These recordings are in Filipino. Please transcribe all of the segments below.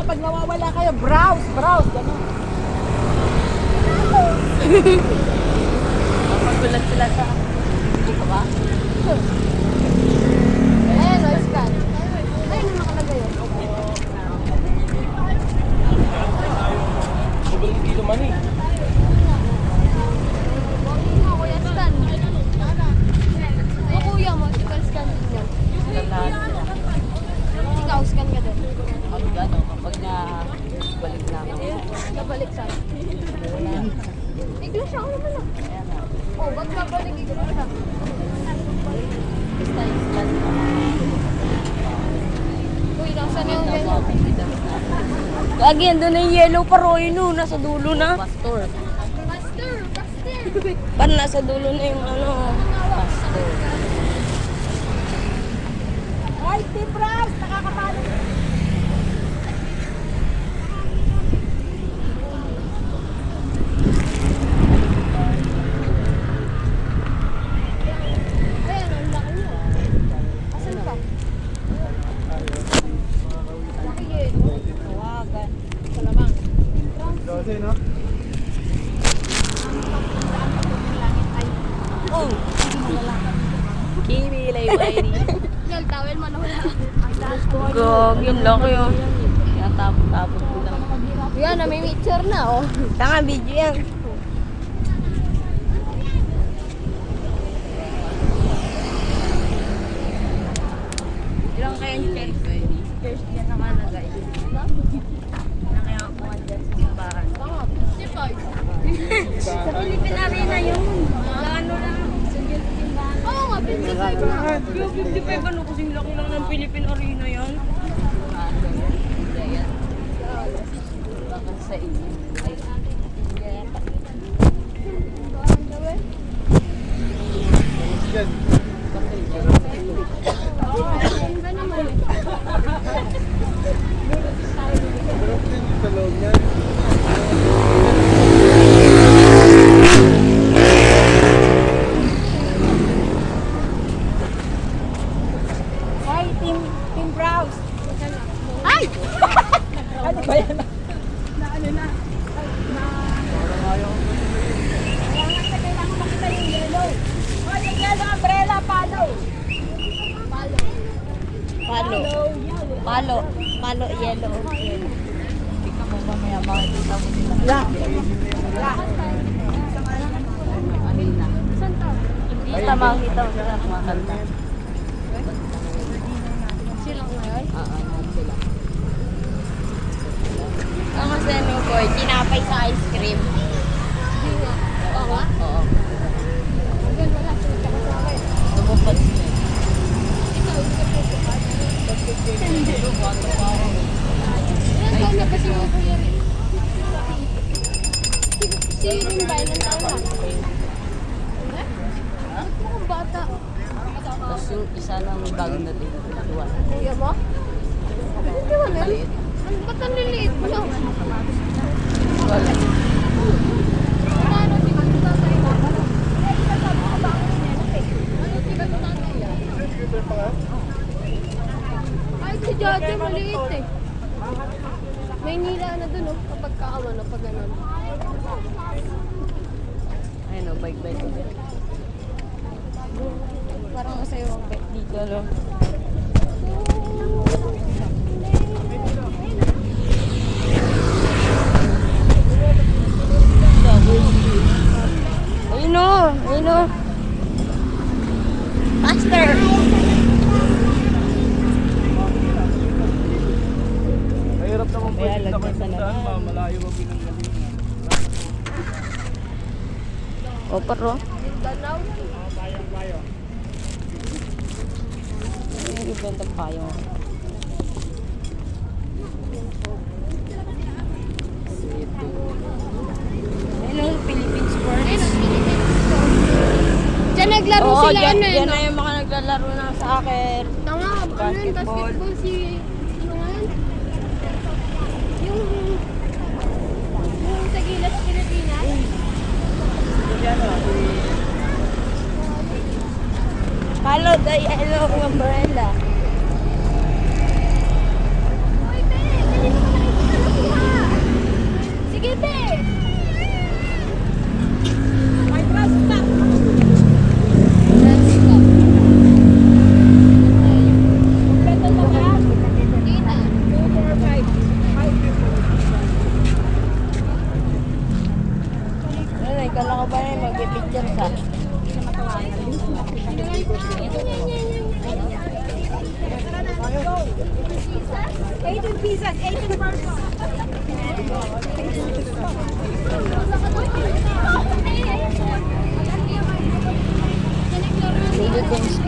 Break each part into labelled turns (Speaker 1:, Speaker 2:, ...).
Speaker 1: pag nawawala kayo, browse, gano'n.
Speaker 2: Magulat sila sa... Ito ba?
Speaker 3: Ayan, no, scan. Ayun, nakalagay yun.
Speaker 4: Sobrang kilo man eh.
Speaker 3: Mo, kuya, scan. O, kuya mo, scan din yan.
Speaker 2: Lahat sila.
Speaker 3: Ikaw, scan ka din.
Speaker 2: Pag ano, kapag na balik na ako.
Speaker 3: Nabalik sa iglesia ko naman ah. Oh, ba't nabalik iglesia?
Speaker 2: Basta islan na.
Speaker 3: Uy, nasa na yung yellow?
Speaker 2: Lagi, andun na yung yellow pa, Roy, no? Nasa dulo na. Pastor.
Speaker 3: Pastor!
Speaker 2: Paano nasa dulo na yung ano? Pastor.
Speaker 1: Ay, Team Browse, nakakapalo.
Speaker 3: Ayan, ang laki niyo. Asan ka? Laki yellow.
Speaker 2: Tawagan.
Speaker 3: Sa lamang.
Speaker 4: Kasi no?
Speaker 2: Oh! Kimi, layway.
Speaker 3: Yel, tawel man wala.
Speaker 2: Gog, yun laki oh. Kaya tapos ko lang.
Speaker 3: Yan, nami-picture na oh.
Speaker 2: Tanga, video yan. Ilang kayang chairs? Chairs yan nakalagay. Ilang kaya ako dyan sa simbahan?
Speaker 3: Tama, 55.
Speaker 2: Sa Philippine Arena yun. Ano lang.
Speaker 3: Oo nga, 55 na.
Speaker 2: Yung 55 ano kasing laki lang ng Philippine Arena yan. Bakit sa inyo? Ay,
Speaker 4: Yan.
Speaker 3: Ganda naman.
Speaker 4: Pero din sa loob niyan.
Speaker 1: Hi, Team Browse.
Speaker 3: Ay!
Speaker 1: Ano ba yan? Ano na? Kailangan makita yung yellow. Oh, yung yellow umbrella, follow.
Speaker 2: palo. Palo. Palo, yellow. Tingnan mo mamaya makikita mo sila. Kanina.
Speaker 3: Saan to?
Speaker 2: Basta makikita mo sila kumakanta.
Speaker 3: Silang ngayon?
Speaker 2: Sila. Ang kasi ano boy, tinapay sa ice cream.
Speaker 3: Hindi nga. Oo nga?
Speaker 2: Oo.
Speaker 3: Hanggang wala. Sunod ka sa akin.
Speaker 2: Lumupad sila.
Speaker 3: Ikaw, hindi ka pupukat.
Speaker 2: Hindi.
Speaker 3: Ilan taon na kasi yung kuya rin? Si Rin ba? Ilan taon na? Ba't mukhang bata?
Speaker 2: Tapos yung isa lang bagong dating. Tuwan.
Speaker 3: Kuya mo? Hindi mo na?
Speaker 2: Maliit.
Speaker 3: Ano ba't ang liliit mo?
Speaker 2: Wala.
Speaker 3: Ano, di ba ito tatay mo? Ano, di ba ito tatay? Ay, si Jojo maliit eh. May nila na dun oh, kapag kaawa na pag ganun.
Speaker 2: Ayun o, bike-bike ko dyan. Parang masaya yung bike dito, no? Ayun o! Ayun o! Faster!
Speaker 4: Mahirap naman po
Speaker 2: Kaya
Speaker 4: yung
Speaker 2: lagyan sa
Speaker 4: saan,
Speaker 2: laman.
Speaker 4: malayo ang pinanggalingan.
Speaker 2: O, paro.
Speaker 3: Danaw.
Speaker 2: Yung ibang tampayo. Ayun o, Philippine Sports.
Speaker 3: Ayun, ang Philippines. Diyan naglaro
Speaker 2: Oo,
Speaker 3: sila
Speaker 2: dyan,
Speaker 3: ano eh.
Speaker 2: dyan
Speaker 3: no?
Speaker 2: na yung mga naglalaro na sa akin.
Speaker 3: Tanga, ano yun,
Speaker 2: Basketball.
Speaker 3: basketball si... Ano nga yun? Yung... Yung sa Gilas, Pilipinas.
Speaker 4: Yan o.
Speaker 2: Follow the yellow umbrella.
Speaker 3: Uy, Pe, kanina ko nakita.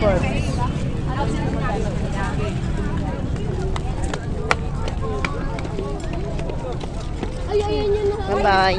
Speaker 4: Pants.
Speaker 3: Ay, ayan yun.
Speaker 2: Bye-bye.